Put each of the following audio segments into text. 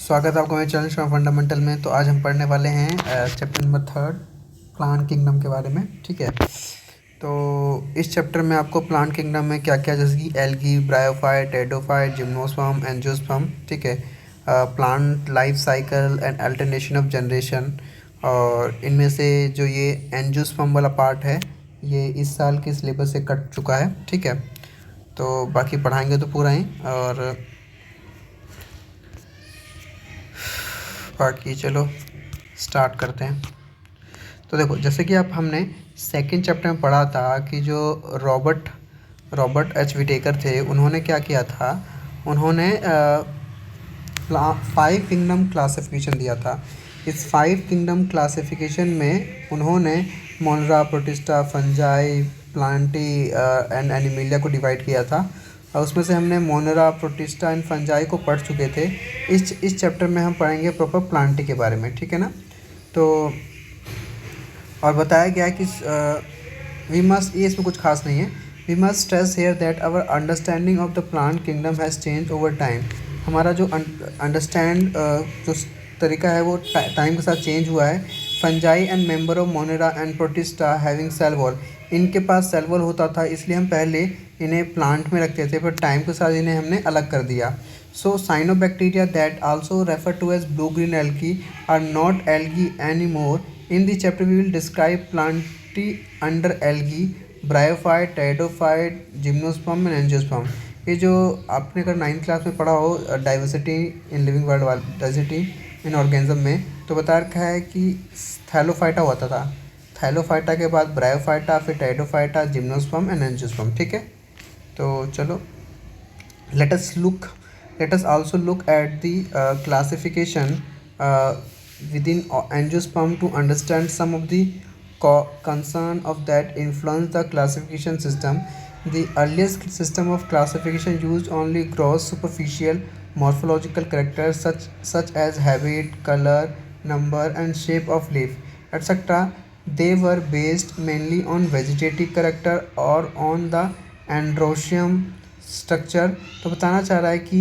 स्वागत है आपका मेरे चैनल शो फंडामेंटल में। तो आज हम पढ़ने वाले हैं चैप्टर नंबर 3 प्लांट किंगडम के बारे में। ठीक है, तो इस चैप्टर में आपको प्लांट किंगडम में क्या क्या, जैसे कि algae, bryophyte, pteridophyte, gymnosperm, angiosperm, ठीक है, plant life cycle and alternation of generation. और इनमें से जो ये एंजियोस्पर्म वाला पार्ट है ये इस साल के सिलेबस से कट चुका है। ठीक है, तो बाकी पढ़ाएंगे तो पूरा ही, और बाकी चलो स्टार्ट करते हैं। तो देखो, जैसे कि आप हमने सेकंड चैप्टर में पढ़ा था कि जो रॉबर्ट एच विटेकर थे, उन्होंने क्या किया था, उन्होंने 5 किंगडम क्लासिफिकेशन दिया था। इस 5 किंगडम क्लासिफिकेशन में उन्होंने मोनरा, protista, fungi, Plantae and Animalia को डिवाइड किया था। और उसमें से हमने मोनरा, प्रोटिस्टा एंड फंजाई को पढ़ चुके थे। इस चैप्टर में हम पढ़ेंगे प्रॉपर प्लांटी के बारे में। ठीक है ना। तो और बताया गया कि वी मस्ट, ये इसमें कुछ खास नहीं है, we must stress here that our understanding of the plant kingdom has change over time. हमारा जो अंडरस्टैंड जो तरीका है वो टाइम के साथ चेंज हुआ है। Fungi and member of Monera and Protista having cell wall, इनके पास सेल वॉल होता था, इसलिए हम पहले इन्हें प्लांट में रखते थे, पर टाइम के साथ इन्हें हमने अलग कर दिया। So cyanobacteria that also refer to as blue green algae are not algae any more. In this chapter, we will describe Plantae under algae, Bryophyte, Pteridophyte, Gymnosperm and Angiosperm। ये जो आपने अगर 9th क्लास में पढ़ा हो diversity in living world वाला, diversity in organism में, तो बता रखा है कि थैलोफाइटा होता था, थैलोफाइटा के बाद ब्रायोफाइटा, फिर टेरिडोफाइटा, जिम्नोस्पर्म एंड एंजियोस्पर्म। ठीक है, तो चलो let us also look at the classification within angiosperm to understand some of the concern of that influence the classification system. The earliest system of classification used only gross superficial morphological characters such as habit, color, number and shape of leaf, etc. They were based mainly on vegetative character or on the androecium structure. तो बताना चाह रहा है कि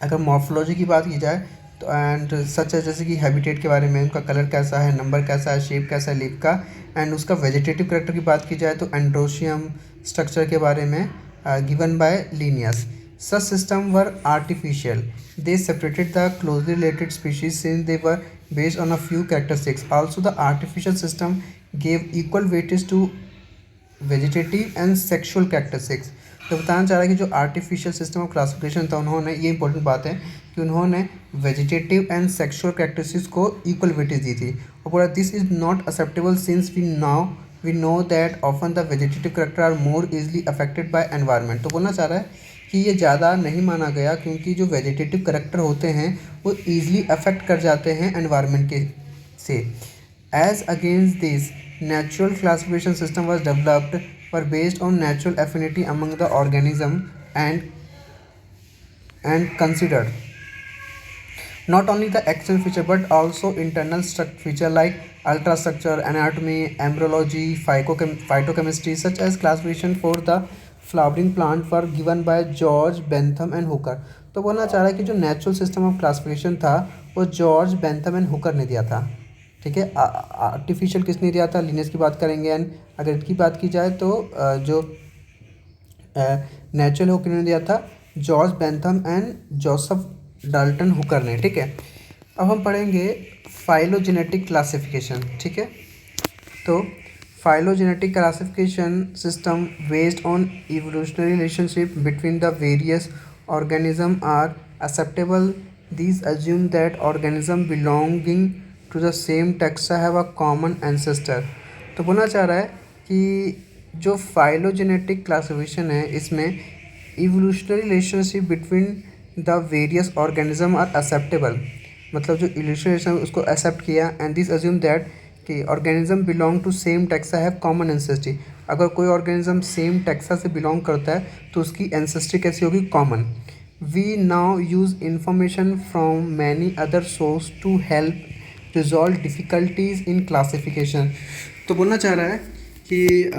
अगर morphology की बात की जाए तो एंड सच है, जैसे कि हैबिटेट के बारे में, उनका कलर कैसा है, नंबर कैसा है, शेप कैसा है लीफ का, एंड उसका वेजिटेटिव करेक्टर की बात की जाए तो एंड्रोशियम स्ट्रक्चर के बारे में given by Linnaeus. Such system were artificial, they separated the closely related species since they were based on a few characteristics. Also the artificial system gave equal weightage to vegetative and sexual characteristics. तो बताना चाह रहा है कि जो artificial system of classification था, उन्होंने, ये इंपॉर्टेंट बात है कि उन्होंने वेजिटेटिव एंड सेक्शुअल कैरेक्टरिस्टिक्स को इक्वल वेटेज दी थी। और पूरा this is not acceptable since we know that often the vegetative character are more easily affected by environment. तो बोलना चाह रहा है कि ये ज़्यादा नहीं माना गया क्योंकि जो वेजिटेटिव कैरेक्टर होते हैं वो ईजिली अफेक्ट कर जाते हैं एनवायरनमेंट के से। As against this, natural classification system was developed were based on natural affinity among the organism and considered not only the external feature but also internal feature like ultrastructure, anatomy, embryology, phytochemistry, such as classification for the flowering plant were given by George Bentham and Hooker। तो बोलना चाह रहा है कि जो natural system of classification था वो George Bentham and Hooker ने दिया था। ठीक है, आर्टिफिशियल किसने दिया था, लीनियस की बात करेंगे। एंड अगर इसकी बात की जाए तो जो नेचुरल हुकर ने दिया था George Bentham and Joseph Dalton Hooker ने। ठीक है, अब हम पढ़ेंगे फाइलोजेनेटिक क्लासिफिकेशन। ठीक है, तो phylogenetic classification system based on evolutionary relationship between the various organism are acceptable. These assume that organism belonging to the same taxa have a common ancestor। तो बोलना चाह रहा है कि जो फाइलोजेनेटिक क्लासिफिकेशन है इसमें evolutionary relationship between the various organism are acceptable, मतलब जो इवोल्यूशनरी उसको एक्सेप्ट किया। एंड दिस अज्यूम दैट कि organism belong to same taxa have common ancestry. अगर कोई ऑर्गेनिज्म सेम टैक्सा से बिलोंग करता है तो उसकी एंसेस्ट्री कैसी होगी, common. We now use information from many other sources to help resolve difficulties in classification। तो बोलना चाह रहा है कि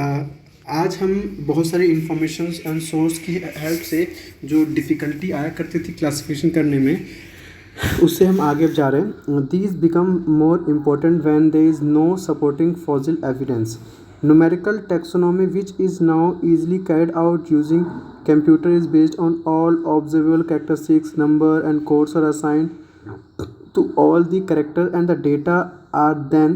आज हम बहुत सारे इंफॉर्मेशन एंड सोर्स की हेल्प से जो डिफ़िकल्टी आया करती थी क्लासिफिकेशन करने में, उससे हम आगे जा रहे हैं। These become more important when there is no supporting fossil evidence. Numerical taxonomy which is now easily carried out using computer is based on all observable characteristics number and codes are assign to all the character and the data are then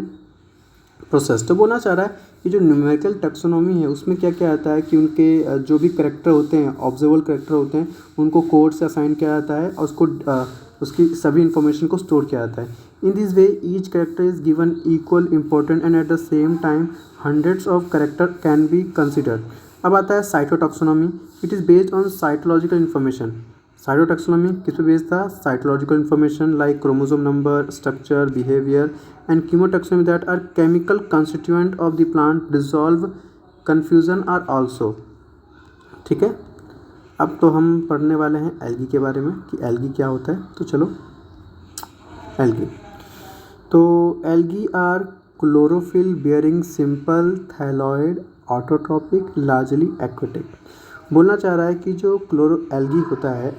process. तो बोलना चाह रहा है कि जो numerical taxonomy है उसमें क्या क्या आता है कि उनके जो भी करेक्टर होते हैं, ऑब्जर्वेबल करेक्टर होते हैं, उनको कोड से असाइन किया जाता है और उसको उसकी सभी इन्फॉर्मेशन को स्टोर किया जाता है। In this way each character is given equal important and at the same time hundreds of character can be considered. अब आता है cytotaxonomy. It is based on psychological information. Cytotaxonomy किस पे बेस्ड था? Psychological information like chromosome number, structure, behaviour and chemotaxonomy that are chemical constituent of the plant dissolve confusion are also. ठीक है, अब तो हम पढ़ने वाले हैं एल्गी के बारे में कि एल्गी क्या होता है। तो चलो एल्गी। तो algae are chlorophyll bearing simple thalloid autotrophic largely aquatic. बोलना चाह रहा है कि जो एल्गी होता है,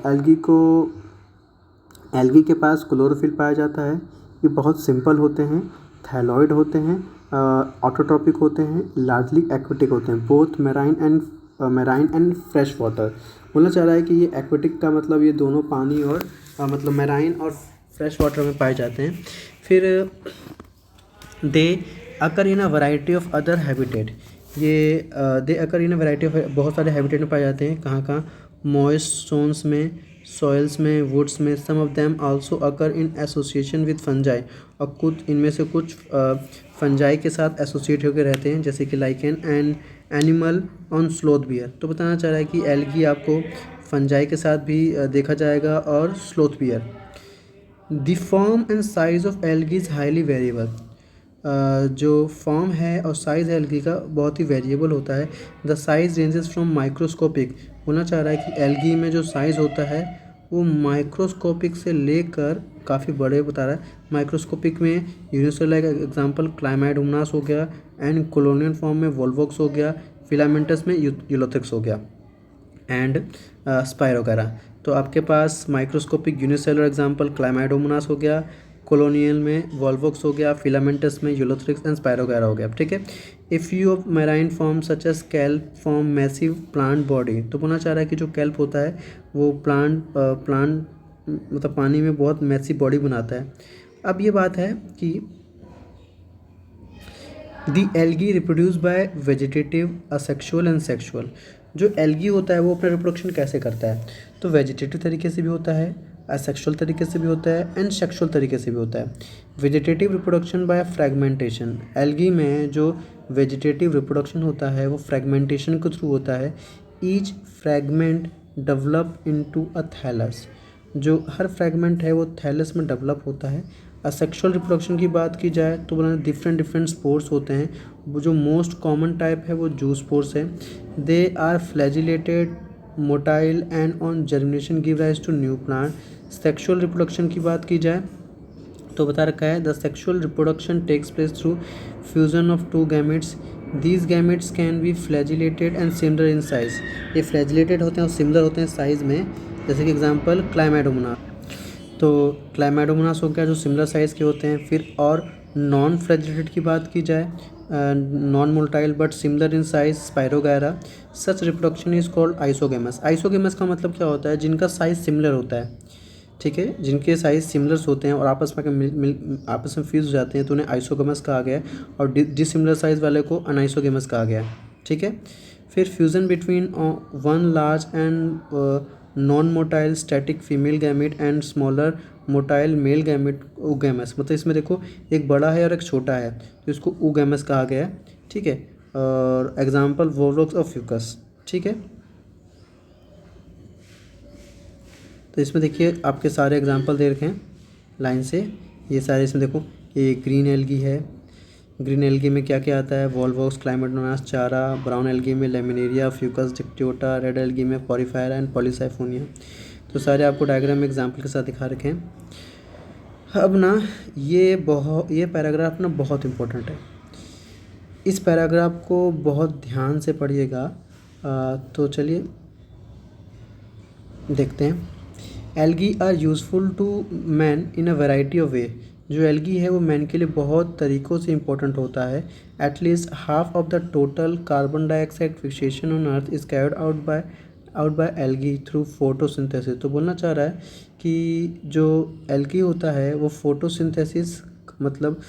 एल्गी के पास क्लोरोफिल पाया जाता है। ये बहुत सिंपल होते हैं, थैलॉइड होते हैं, ऑटोट्रॉपिक होते हैं, लार्जली एक्वेटिक होते हैं, both marine and fresh water. बोलना चाह रहा है कि ये एक्वेटिक का मतलब ये दोनों पानी और मतलब मैराइन और फ्रेश वाटर में पाए जाते हैं। फिर they occur in a variety of other habitat. ये they occur in a variety of बहुत सारे हैबिटेट में पाए जाते हैं। कहाँ कहाँ? मॉइस्ट जोन्स में, सॉइल्स में, वुड्स में। Some of them also occur in association with fungi. और कुछ इनमें से कुछ फंजाई के साथ एसोसिएट होकर रहते हैं, जैसे कि lichen and animal on sloth beer. तो बताना चाह रहा है कि एल्गी आपको फंजाई के साथ भी देखा जाएगा और sloth beer. The form and size of algae is highly variable. जो फॉर्म है और साइज़ है एल्गी का बहुत ही वेरिएबल होता है। The size ranges from microscopic. बोलना चाह रहा है कि एल्गी में जो साइज़ होता है वो माइक्रोस्कोपिक से लेकर काफ़ी बड़े बता रहा है। माइक्रोस्कोपिक में यूनिसेलुलर एग्जांपल क्लाइमेडोमोनास हो गया, एंड कॉलोनियल फॉर्म में वोल्वोक्स हो गया, फिलामेंटस में यूलोथिक्स हो गया, एंड स्पायरोगैरा। तो आपके पास माइक्रोस्कोपिक यूनिसेलुलर एग्जांपल क्लाइमेडोमोनास हो गया, कॉलोनियल में वोल्वोक्स हो गया, फिलामेंटस में यूलोथ्रिक्स एंड स्पायरोगैरा हो गया। ठीक है। If you of marine form such as kelp form massive plant body. तो बोलना चाह रहा है कि जो कैल्प होता है वो प्लांट मतलब पानी में बहुत मैसिव बॉडी बनाता है। अब ये बात है कि the algae reproduce by vegetative, asexual and sexual. जो एल्गी होता है वो अपना रिप्रोडक्शन कैसे करता है? तो वेजिटेटिव तरीके से भी होता है, असेक्सुअल तरीके से भी होता है, एंड सेक्सुअल तरीके से भी होता है। Vegetative reproduction by fragmentation. Algae में जो वेजिटेटिव रिप्रोडक्शन होता है वो फ्रैगमेंटेशन के थ्रू होता है। Each fragment develop into a thallus. जो हर फ्रैगमेंट है वो थैलस में डेवलप होता है। असेक्सुअल रिप्रोडक्शन की बात की जाए तो बोला डिफरेंट स्पोर्स होते हैं। वो जो मोस्ट कॉमन टाइप है वो जू स्पोर्स है। They are flagellated, motile and on germination give rise to new plant. Sexual reproduction की बात की जाए तो बता रखा है the sexual reproduction takes place through fusion of two gametes. These gametes can be flagellated and similar in size. ये flagellated होते हैं और सिमिलर होते हैं साइज़ में। जैसे कि एग्जांपल क्लाइमेडोमोनास। तो क्लाइमेडोमोनास हो गया जो सिमिलर साइज़ के होते हैं। फिर और नॉन फ्लैजिलेटेड की बात की जाए, non motile but similar in size, spirogyra. Such reproduction is called isogamous. Isogamous का मतलब क्या होता है? जिनका साइज़ सिमिलर होता है। ठीक है, जिनके साइज़ सिमिलर्स होते हैं और आपस में आपस में फ्यूज हो जाते हैं तो उन्हें आइसोगेमस कहा गया है, और डिसिमिलर साइज़ वाले को अनआइसोगेमस कहा गया है। ठीक है। फिर fusion between one large and non motile static female gamete and smaller motile male gamete, oogamous. मतलब इसमें देखो एक बड़ा है और एक छोटा है तो इसको ओगैमस कहा गया है। ठीक है। और एग्जांपल वोल्वोक्स और फ्यूकस। ठीक है। तो इसमें देखिए आपके सारे एग्जांपल दे रखे हैं लाइन से। ये सारे इसमें देखो, ये ग्रीन एल्गी है। ग्रीन एल्गी में क्या क्या आता है? वोल्वोक्स, क्लाइमेडोमोनास, चारा। ब्राउन एल्गी में laminaria, Fucus Dictyota. Red algae में पॉरीफायरा एंड पॉलीसाइफोनिया। तो सारे आपको डायग्राम में एग्जांपल के साथ दिखा रखे हैं। अब ना ये पैराग्राफ ना बहुत इम्पोर्टेंट है। इस पैराग्राफ को बहुत ध्यान से पढ़िएगा। तो चलिए देखते हैं। Algae are useful to man in a variety of way. जो एल्गी है वो मैन के लिए बहुत तरीक़ों से इम्पोर्टेंट होता है। At least half of the total carbon dioxide fixation on earth is carried out by algae through photosynthesis. तो बोलना चाह रहा है कि जो एल्गी होता है वो फोटोसिंथेसिस मतलब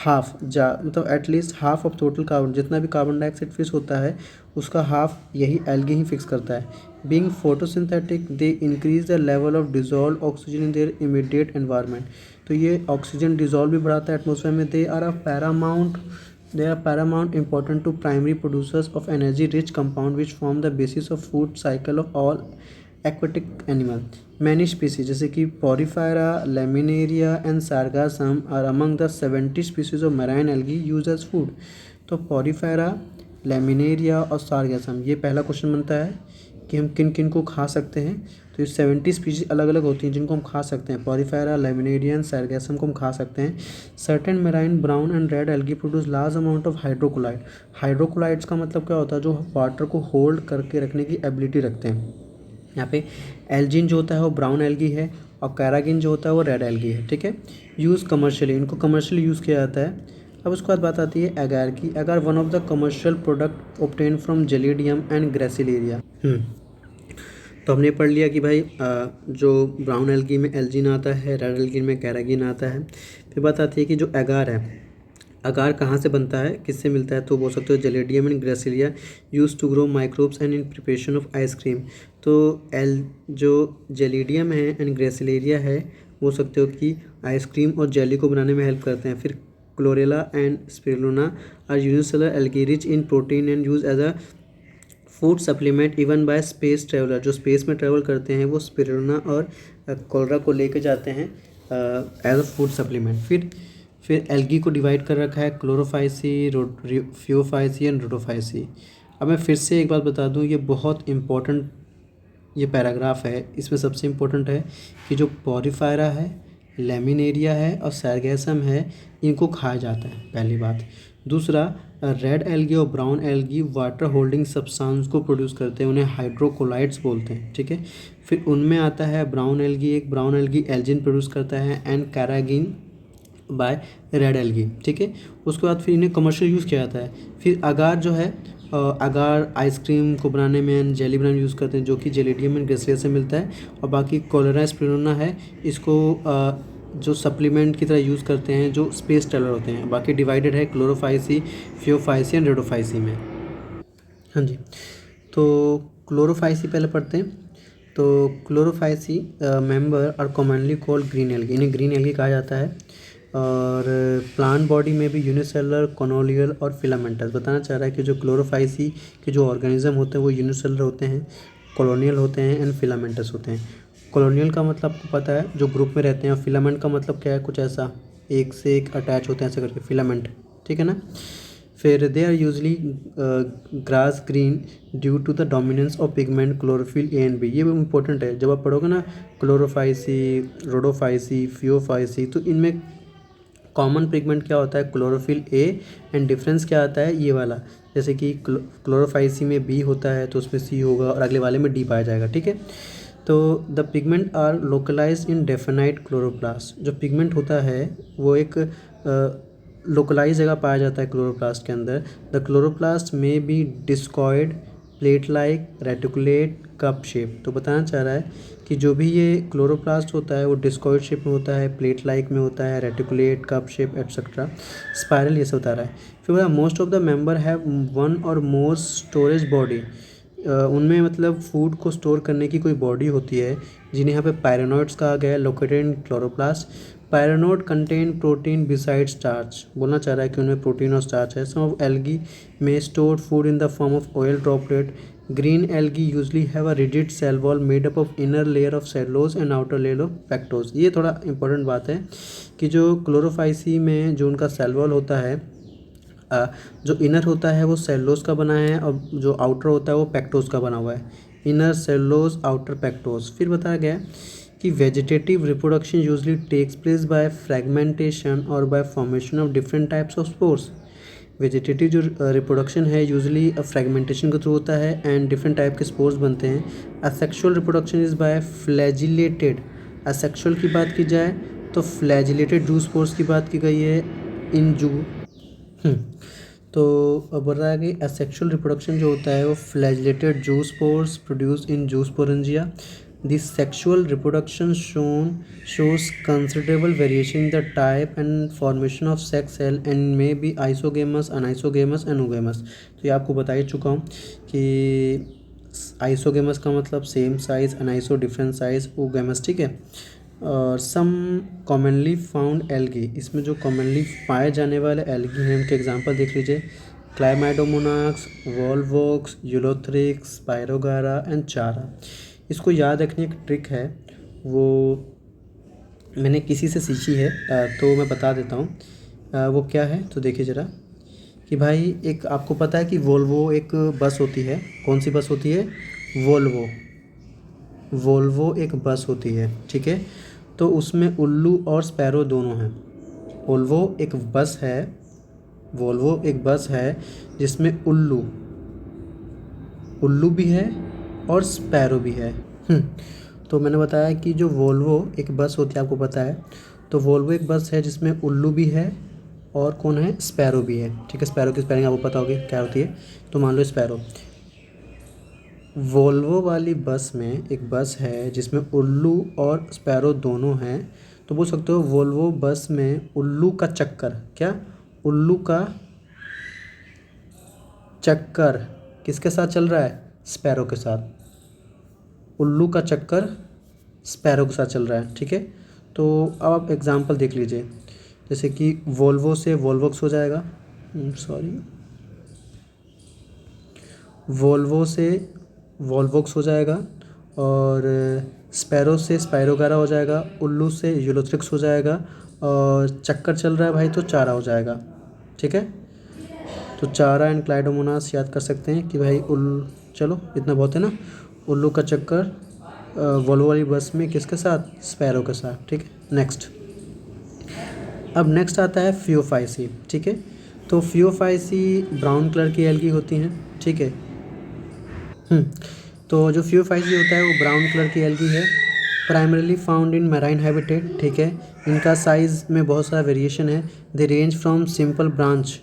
मतलब at least half of total carbon, जितना भी कार्बन डाइऑक्साइड फिक्स होता है उसका हाफ यही एल्गी ही फिक्स करता है। Being photosynthetic they increase the level of dissolve oxygen in their immediate environment. तो ये ऑक्सीजन डिजॉल्व भी बढ़ाता है एटमोसफेयर में। They are paramount important to primary producers of energy rich compound which form the basis of food cycle of all aquatic animal. Many species जैसे कि Porifera, Laminaria and Sargassum are among the 70 species of marine algae used as food. तो Porifera, Laminaria और Sargassum, ये पहला question बनता है कि हम किन किन को खा सकते हैं। तो ये 70 स्पीशीज अलग अलग होती हैं जिनको हम खा सकते हैं। पॉरीफेरा, लेमिनेरियन, सैरगैसम को हम खा सकते हैं। Certain marine brown and red algae produce large amount of hydrocolloid. Hydrocolloids का मतलब क्या होता है, जो वाटर को होल्ड करके रखने की एबिलिटी रखते हैं। यहाँ पे एल्जिन जो होता है वो ब्राउन एल्गी है और कैरागिन जो होता है वो रेड एल्गी है। ठीक है, यूज़ कमर्शियली, इनको कमर्शियली यूज़ किया जाता है। अब उसके बाद बात आती है एगार की। एगार one of the commercial product obtain from gelidium and gracilaria. तो हमने पढ़ लिया कि भाई जो ब्राउन एल्गी में एल्जिन आता है, रेड एल्गी में कैरागिन आता है। फिर बात आती है कि जो एगार है, अगार कहाँ से बनता है, किससे मिलता है, तो बोल सकते हो Gelidium and Gracilaria use to grow microbes and in preparation of ice cream. तो जो जेलिडियम है एंड ग्रेसिलेरिया है बोल सकते हो कि आइसक्रीम और जेली को बनाने में हेल्प करते हैं। फिर chlorella and spirulina are unicellular algae rich in protein and use as a food supplement even by space traveller. जो स्पेस में ट्रेवल करते हैं वो स्पिरुलिना और कोलरा को लेके जाते हैं एज अ फूड सप्लीमेंट। फिर एल्गी को डिवाइड कर रखा है क्लोरोफाइसी, फियोफाइसी एंड रोडोफाइसी। अब मैं फिर से एक बात बता दूं, ये बहुत इम्पोर्टेंट ये पैराग्राफ है। इसमें सबसे इम्पोर्टेंट है कि जो पॉरीफायरा है, लेमिनेरिया है और सैरगैसम है, इनको खाया जाता है, पहली बात। दूसरा, रेड एल्गी और brown algae water holding substance को प्रोड्यूस करते हैं, उन्हें हाइड्रोकोलाइड्स बोलते हैं। ठीक है, फिर उनमें आता है ब्राउन एल्गी, एक ब्राउन एल्गी एल्जिन प्रोड्यूस करता है and carrageen bye red algae. ठीक है, उसके बाद फिर इन्हें कमर्शियल यूज़ किया जाता है। फिर अगार जो है, अगार आइसक्रीम को बनाने में एंड जेली बनाने में यूज़ करते हैं, जो कि जेलिडियम एंड ग्रेसिलिया से मिलता है। और बाकी कोलेरा स्पिरुलिना है, इसको जो सप्लीमेंट की तरह यूज़ करते हैं जो स्पेस ट्रेवलर होते हैं। बाकी डिवाइडेड है क्लोरोफाइसी, फियोफाइसी एंड रेडोफाइसी में। हाँ जी, तो क्लोरोफाइसी पहले पढ़ते हैं। तो chlorophyceae member are commonly called green algae, इन्हें ग्रीन एल्गी कहा जाता है। और प्लांट बॉडी में भी यूनिसेलुलर, कॉनोलियल और फिलामेंटस। बताना चाह रहा है कि जो क्लोरोफाइसी के जो ऑर्गेनिज्म होते हैं वो यूनिसेलुलर होते हैं, कॉलोनियल होते हैं एंड फिलामेंटस होते हैं। कॉलोनियल का मतलब आपको पता है, जो ग्रुप में रहते हैं, और फिलामेंट का मतलब क्या है, कुछ ऐसा एक से एक अटैच होते हैं ऐसे करके, फिलामेंट। ठीक है ना। फिर they are usually grass green due to the dominance of pigment chlorophyll a and b. ये भी इंपॉर्टेंट है, जब आप पढ़ोगे ना क्लोरोफाइसी, रोडोफाइसी, फियोफाइसी, तो इनमें कॉमन पिगमेंट क्या होता है, क्लोरोफिल ए, एंड डिफरेंस क्या आता है ये वाला। जैसे कि क्लोरोफाइसी में बी होता है तो उसमें सी होगा और अगले वाले में डी पाया जाएगा। ठीक है, तो the pigment are localise in definite chloroplast. जो पिगमेंट होता है वो एक लोकलाइज जगह पाया जाता है क्लोरोप्लास्ट के अंदर। द क्लोरोप्लास्ट में be discoid, plate like, reticulate, cup shape. तो बताना चाह रहा है कि जो भी ये क्लोरोप्लास्ट होता है वो डिस्कॉइड शेप में होता है, प्लेट लाइक में होता है, reticulate, cup shape etcetera, spiral, ये सब बता रहा है। फिर बोला most of the member have one और मोर स्टोरेज बॉडी। उनमें मतलब फूड को स्टोर करने की कोई बॉडी होती है, जिन्हें यहाँ पे पायरेनोइड्स कहा गया है, located in chloroplast. Pyrenoid contain protein beside starch. बोलना चाह रहा है कि उनमें प्रोटीन और स्टार्च है। सम ऑफ एल्गी में stored food in the form of oil droplet. Green algae usually have a rigid cell wall made up of inner layer of cellulose and outer layer of pectose. ये थोड़ा important बात है कि जो Chlorophyceae में जो उनका सेल वॉल होता है, जो इनर होता है वो सेलुलोज का बना है और जो आउटर होता है वो पेक्टोज का बना हुआ है। Inner cellulose, outer pectose. फिर बताया गया कि vegetative reproduction usually takes place by fragmentation और by formation of different types of spores. Vegetative जो रिप्रोडक्शन है यूजली फ्रेगमेंटेशन के थ्रू होता है एंड डिफरेंट टाइप के स्पोर्स बनते हैं। Asexual reproduction is by flagellated asexual की बात की जाए तो फ्लैजिलेटेड जू स्पोर्स की बात की गई है इन जू। तो अब बोल रहा है कि असेक्सुअल रिप्रोडक्शन जो होता है वो फ्लैजिलेटेड जू स्पोर्स प्रोड्यूस इन जू sporangia. This sexual reproduction shows considerable variation in the type and formation of sex cell and may be isogamous, anisogamous, एनोगेमस। तो ये आपको बता ही चुका हूँ कि आइसोगेमस का मतलब सेम साइज, अनाइसो डिफरेंट साइज, ओगेमस, ठीक है। और सम कॉमनली फाउंड एल्गी, इसमें जो कॉमनली पाए जाने वाले एल्गी हैं उनके एग्जांपल देख लीजिए। क्लाइमेडोमोनाक्स, वॉलवॉक्स, यूलोथ्रिक्स, स्पायरोगारा एंड चारा। इसको याद रखने की ट्रिक है, वो मैंने किसी से सीखी है, तो मैं बता देता हूँ। वो क्या है तो देखिए ज़रा कि भाई एक आपको पता है कि वोल्वो एक बस होती है। कौन सी बस होती है? वोल्वो। वोल्वो एक बस होती है, ठीक है। तो उसमें उल्लू और स्पैरो दोनों हैं। वोल्वो एक बस है, वोल्वो एक बस है जिसमें उल्लू उल्लू भी है और स्पैरो भी है। तो मैंने बताया कि जो वोल्वो एक बस होती है, आपको पता है, तो वोल्वो एक बस है जिसमें उल्लू भी है और कौन है? स्पैरो भी है, ठीक है। स्पैरो की स्पेलिंग आपको पता होगी क्या होती है, तो मान लो स्पैरो। वोल्वो वाली बस में एक बस है जिसमें उल्लू और स्पैरो दोनों हैं, तो बोल सकते हो वोल्वो बस में उल्लू का चक्कर, क्या? उल्लू का चक्कर किसके साथ चल रहा है? स्पैरो के साथ। उल्लू का चक्कर स्पैरो के साथ चल रहा है, ठीक है। तो अब आप एग्जांपल देख लीजिए, जैसे कि वोल्वो से वोल्वोक्स हो जाएगा, सॉरी, वोल्वो से वोल्वोक्स हो जाएगा, और स्पैरो से स्पायरोगारा हो जाएगा, उल्लू से यूलोथ्रिक्स हो जाएगा, और चक्कर चल रहा है भाई तो चारा हो जाएगा, ठीक है। तो चारा एंड क्लाइडोमोनास याद कर सकते हैं कि भाई चलो इतना बहुत है ना। उल्लू का चक्कर वोल्वो वाली बस में किसके साथ? स्पैरो के साथ, ठीक है। नेक्स्ट, अब नेक्स्ट आता है फियोफाइसी, ठीक है। तो फियोफाइसी ब्राउन कलर की एल्गी होती हैं, ठीक है। हम्म, तो जो फियोफाइसी होता है वो ब्राउन कलर की एल्गी है, primarily found in marine habitat, ठीक है। इनका साइज़ में बहुत सारा वेरिएशन है। दे रेंज फ्रॉम सिंपल ब्रांच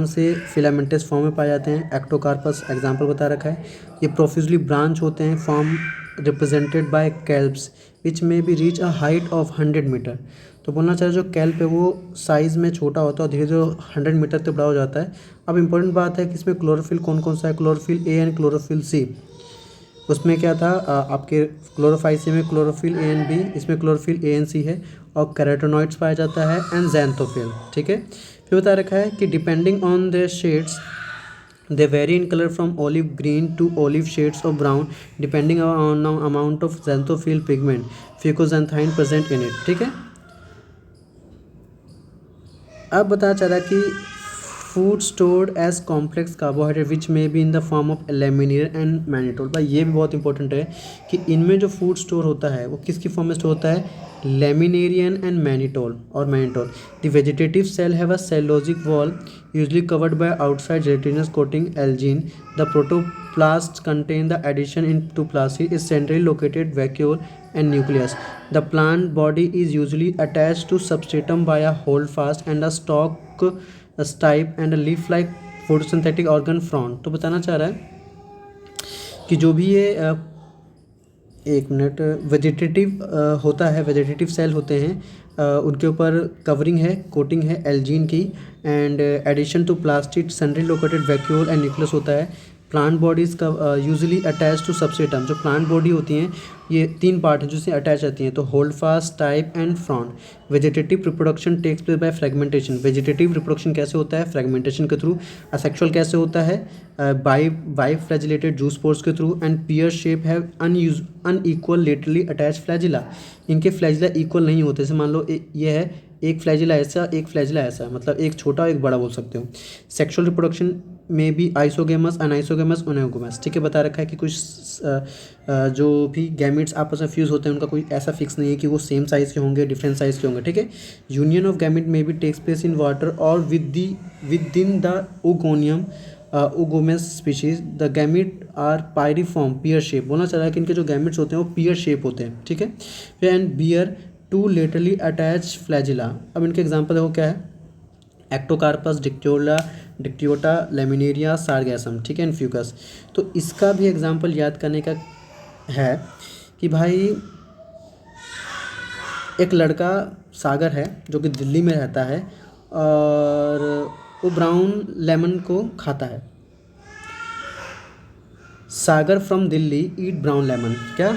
से फिलामेंटस फॉर्म में पाए जाते हैं। एक्टोकार्पस एग्जांपल बता रखा है। ये प्रोफ्यूजली ब्रांच होते हैं, form represented by kelps which may be reach a height of 100 metre. तो बोलना चाहिए जो कैल्प है वो साइज़ में छोटा होता है और धीरे धीरे 100 मीटर तक बड़ा हो जाता है। अब इम्पोर्टेंट बात है कि इसमें क्लोरोफिल कौन कौन सा है? Chlorophyll a and chlorophyll c. उसमें क्या था, आपके क्लोरोफाइसी में क्लोरोफिल ए एंड बी, इसमें क्लोरोफिल ए एंड सी है, और कैरोटेनॉइड्स पाया जाता है एंड ज़ैंथोफिल, ठीक है। फिर बता रखा है कि depending on their shades they vary in colour from olive green to olive shades of brown depending on amount of xanthophyll pigment fucoxanthin present in it, ठीक है। अब बताया चला कि food stored as complex carbohydrate which may be in the form of laminarin and mannitol. भाई ये भी बहुत इंपॉर्टेंट है कि इनमें जो फूड स्टोर होता है वो किसकी फॉर्म में स्टोर होता है? लेमिनेरियन एंड मैनिटोल और mannitol. The vegetative cell have a cellulosic wall usually covered by outside gelatinous coating algin. The protoplast contain the addition in to plastid is centrally located vacuole and nucleus. The plant body is usually attached to substratum by a holdfast and a stalk, a stipe and a leaf-like photosynthetic organ frond। तो बताना चाह रहा है कि जो भी ये एक मिनट वेजिटेटिव होता है, वेजिटेटिव सेल होते हैं, उनके ऊपर कवरिंग है, कोटिंग है एल्जीन की, and addition to plastid centrally located vacuole and nucleus होता है। प्लांट बॉडीज़ का यूजुअली अटैच टू सबस्ट्रेटम। जो प्लांट बॉडी होती हैं ये 3 पार्ट हैं जिससे अटैच रहती हैं, तो hold fast, type and frond. Vegetative reproduction takes place by fragmentation. Vegetative reproduction कैसे होता है? फ्रेगमेंटेशन के थ्रू। असेक्सुअल कैसे होता है? बाई फ्लैजिलेटेड जू स्पोर्स के थ्रू। एंड पियर शेप है अनइक्वल लेटरली अटैच फ्लैजिला। इनके फ्लैजिला इक्वल नहीं होते, जैसे मान लो ये है एक फ्लैजिला ऐसा, एक फ्लैजिला ऐसा, मतलब एक छोटा एक बड़ा बोल सकते हो। सेक्सुअल रिप्रोडक्शन में भी आइसोगेमस, अनआइसोगेमस, ओनेगोमस, ठीक है। बता रखा है कि कुछ जो भी गैमेट्स आपस में फ्यूज़ होते हैं उनका कोई ऐसा फिक्स नहीं है कि वो सेम साइज़ के होंगे, डिफरेंट साइज़ के होंगे, ठीक है। यूनियन ऑफ गैमेट में भी टेक्स प्लेस इन वाटर और within the oogonium oogamous species the gamete are pyriform pear shape, बोलना चाह रहा है कि इनके जो गैमिट्स होते हैं वो पियर शेप होते हैं, ठीक है। फिर and bear two laterally attach flagella. अब इनके एग्जांपल देखो क्या है, एक्टोकार्पस, डिक्टियोटा, लेमिनेरिया, सारगैसम, ठीक है, एंड फ्यूकस। तो इसका भी एग्जांपल याद करने का है कि भाई एक लड़का सागर है जो कि दिल्ली में रहता है और वो ब्राउन लेमन को खाता है। Sagar from Delhi eat brown lemon, क्या,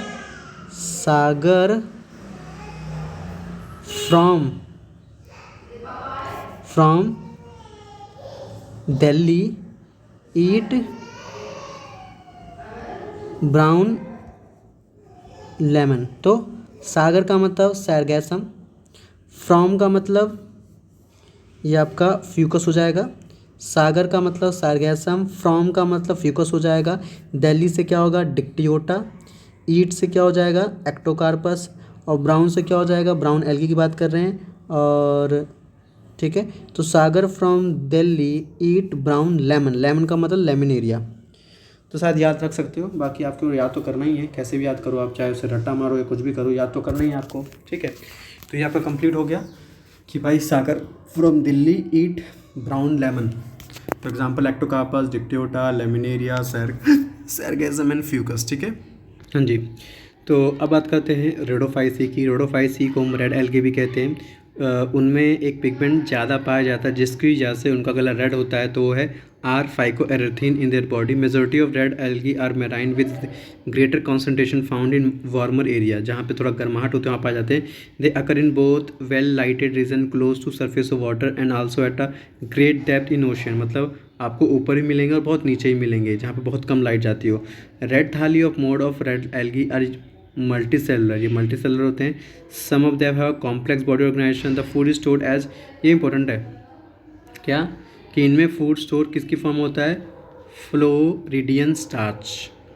Sagar from Delhi eat brown lemon. तो सागर का मतलब सैरगैसम, फ्रॉम का मतलब ये आपका फ्यूकस हो जाएगा, सागर का मतलब सारगैसम, फ्रॉम का मतलब फ्यूकस हो जाएगा, दिल्ली से क्या होगा डिक्टियोटा, ईट से क्या हो जाएगा एक्टोकार्पस, और ब्राउन से क्या हो जाएगा, ब्राउन एल्गी की बात कर रहे हैं, और ठीक है। तो Sagar from Delhi eat brown lemon, lemon का मतलब लेमिनेरिया। तो शायद याद रख सकते हो, बाकी आपको याद तो करना ही है, कैसे भी याद करो आप, चाहे उसे रट्टा मारो या कुछ भी करो, याद तो करना ही है आपको, ठीक है। तो ये आपका कंप्लीट हो गया कि भाई Sagar from Delhi eat brown lemon. तो example Ectocarpus, Dictyota, Laminaria, Sargassum and Fucus, ठीक है। हाँ जी। तो अब बात करते हैं रेडोफाइसी की। रेडोफाइसी को हम रेड एल्गे भी कहते हैं। उनमें एक पिगमेंट ज़्यादा पाया जाता है जिसकी वजह से उनका कलर रेड होता है, तो वो है R phycoerythrin in their body. Majority of red algae are marine with greater concentration found in warmer area, जहाँ पे थोड़ा गर्माहट होते हैं वहाँ पाए जाते हैं। They occur in both well lighted region close to surface of water and also at a great depth in ocean, मतलब आपको ऊपर ही मिलेंगे और बहुत नीचे ही मिलेंगे जहाँ पे बहुत कम लाइट जाती हो। Red thalli of most of red algae are multicellular, ये मल्टी सेलुलर होते हैं। Some of them have complex body organisation, the food is stored as, ये इंपॉर्टेंट है क्या, कि इनमें फूड स्टोर किसकी फॉर्म होता है, फ्लोरिडियन स्टार्च,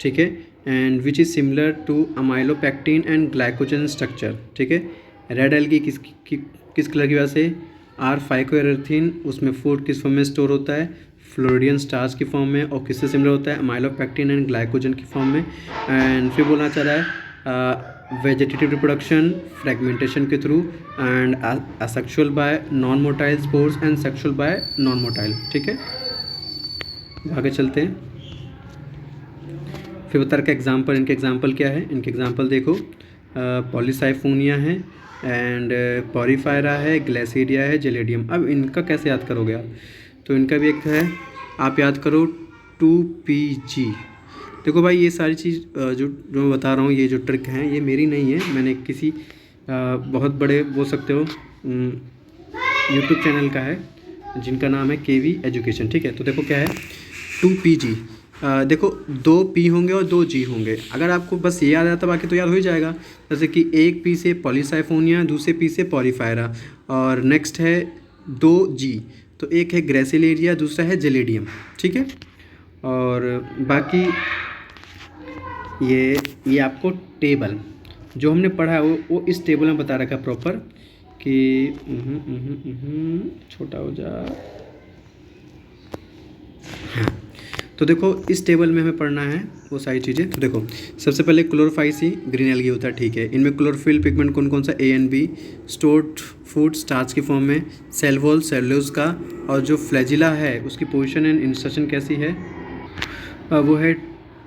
ठीक है, and which is similar to amylopectin and glycogen structure, ठीक है। रेड एल्गी किस कलर की वजह से, आर फाइकोएरिथ्रिन, उसमें फूड किस फॉर्म में स्टोर होता है, फ्लोरिडियन स्टार्च की फॉर्म में, और किससे सिमिलर होता है, अमाइलोपेक्टिन एंड ग्लाइकोजन की फॉर्म में। एंड फिर बोलना चाह रहा है वेजिटेटिव रिप्रोडक्शन फ्रेगमेंटेशन के through, and asexual bye non motile spores and sexual bye non motile, ठीक है। आगे चलते हैं, फिर बता रखा एग्जाम्पल, इनके एग्जाम्पल क्या है, इनके एग्जाम्पल देखो, पॉलीसाइफोनिया है एंड पॉरीफायरा है, ग्लेसिडिया है, जेलेडियम। अब इनका कैसे याद करोगे आप, तो इनका भी एक है, आप याद करो 2PG। देखो भाई ये सारी चीज़ जो मैं बता रहा हूँ, ये जो ट्रिक हैं ये मेरी नहीं है, मैंने किसी बहुत बड़े बोल सकते हो यूट्यूब चैनल का है जिनका नाम है KV एजुकेशन, ठीक है। तो देखो क्या है 2PG, देखो 2P होंगे और 2G होंगे, अगर आपको बस ये याद आता बाकी तो याद हो ही जाएगा। जैसे कि एक P से पॉलीसाइफोनिया, दूसरे P से पॉरीफायरा, और नेक्स्ट है 2G, तो एक है ग्रेसिलेरिया, दूसरा है जेलेडियम, ठीक है। और बाकी ये आपको टेबल जो हमने पढ़ा है वो इस टेबल में बता रखा है प्रॉपर कि छोटा हो जा, हाँ। तो देखो इस टेबल में हमें पढ़ना है वो सारी चीज़ें। तो देखो सबसे पहले क्लोरोफाइसी ग्रीन एल्गी होता है, ठीक है। इनमें क्लोरोफिल पिगमेंट कौन कौन सा, A and B, stored food starch की फॉर्म में, सेल वॉल सेलुलोज का, और जो फ्लैजिला है उसकी पोजीशन एंड इंस्ट्रक्शन कैसी है, वो है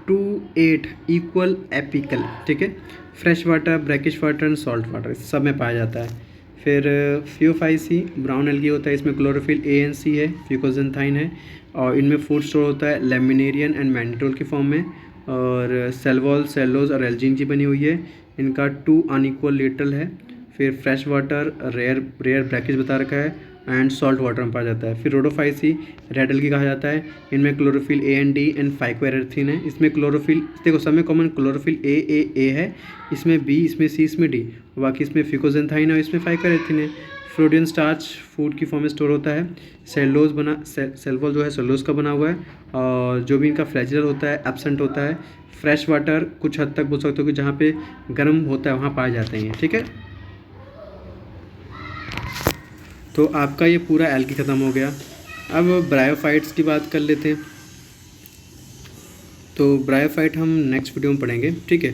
2-8 इक्वल एपिकल, ठीक है। Fresh water, brackish water and salt water सब में पाया जाता है। फिर फ्यूफाइसी ब्राउन एल्गी होता है, इसमें क्लोरोफिल A and C है, फ्यूकोजेंथाइन है, और इनमें फूड स्टोर होता है लेमिनेरियन एंड मैनिटोल की फॉर्म में, और सेल वॉल सेलोज और एल्जीन की बनी हुई है। इनका 2 अनइक्वल लेटरल है। फिर फ्रेश वाटर रेयर ब्रैकिश बता रखा है, एंड सॉल्ट वाटर में पाया जाता है। फिर रोडोफाइसी रेड एल्गी कहा जाता है, इनमें chlorophyll A and D and phycoerythrin है। इसमें क्लोरोफिल देखो सब में कॉमन क्लोरोफिल A है, इसमें B, इसमें C, इसमें D, बाकी इसमें फिकोजेंथाइन है और इसमें फाइकोएरिथ्रिन है। फ्लोडियन स्टार्च फूड की फॉर्म में स्टोर होता है। सेलवॉल जो है सेलुलोज का बना हुआ है, और जो भी इनका फ्लैजिलर होता है एब्सेंट होता है। फ्रेश वाटर कुछ हद तक बोल सकते हो कि जहाँ पे गर्म होता है वहाँ पाए जाते हैं, ठीक है। तो आपका ये पूरा एल्गी ख़त्म हो गया। अब ब्रायोफाइट्स की बात कर लेते हैं। तो ब्रायोफाइट हम नेक्स्ट वीडियो में पढ़ेंगे, ठीक है।